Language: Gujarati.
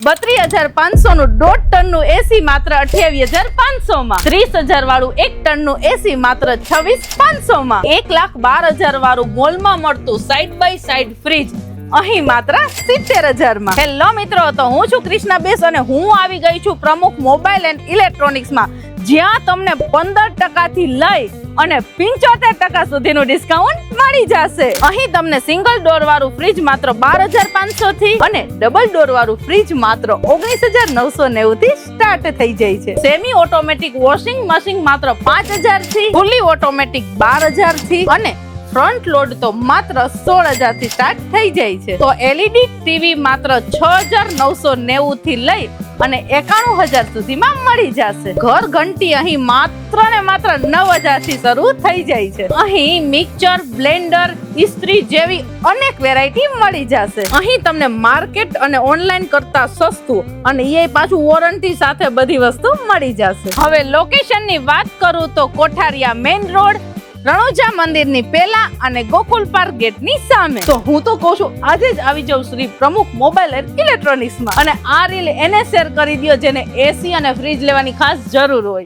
32,500 નું 1.5 ટનનું એસી માત્ર 28,500 માં, 30,000 વાળું 1 ટનનું એસી માત્ર 26,500 માં, 1,12,000 વાળું મોલમાં મળતું સાઈડ બાય સાઈડ ફ્રીજ અહીં માત્ર 70,000 માં. હેલો મિત્રો, તો હું છું કૃષ્ણા બેસ અને હું આવી ગઈ છું પ્રમુખ મોબાઈલ એન્ડ ઇલેક્ટ્રોનિક્સ માં, જ્યાં તમને 15% થી લઈ અને 75% સુધીનું ડિસ્કાઉન્ટ મળી જશે. અહીં તમને સિંગલ ડોર વાળું ફ્રીજ માત્ર 12,500 થી અને ડબલ ડોર વાળું ફ્રીજ માત્ર 19,990 થી સ્ટાર્ટ થઈ જાય છે. સેમી ઓટોમેટિક વોશિંગ મશીન માત્ર 5,000 થી, ફૂલી ઓટોમેટિક 12,000 થી અને ફ્રન્ટ લોડ તો માત્ર 16,000 થી સ્ટાર્ટ થઈ જાય છે. તો એલઈડી ટીવી માત્ર 6,990 થી લઈ અને 91,000 સુધીમાં મળી જશે. ઘર ઘંટી અહીં માત્ર ને માત્ર 9,000 થી શરૂ થઈ જાય છે. અહીં મિક્સર, બ્લેન્ડર, ઇસ્ત્રી જેવી અનેક વેરાયટી મળી જશે. અહીં તમને માર્કેટ અને ઓનલાઈન કરતા સસ્તું અને એ પાછું વોરંટી સાથે બધી વસ્તુ મળી જશે. હવે લોકેશનની વાત કરું તો કોઠારિયા મેઇન રોડ, રણોજા મંદિરની પહેલા અને ગોકુલ પાર્ક ગેટની સામે. તો હું તો કહું છું આજે જ આવી જાવ શ્રી પ્રમુખ મોબાઈલ એન્ડ ઇલેક્ટ્રોનિક્સ માં, અને આ રીલ એને શેર કરી દો જેને એસી અને ફ્રીજ લેવાની ખાસ જરૂર હોય.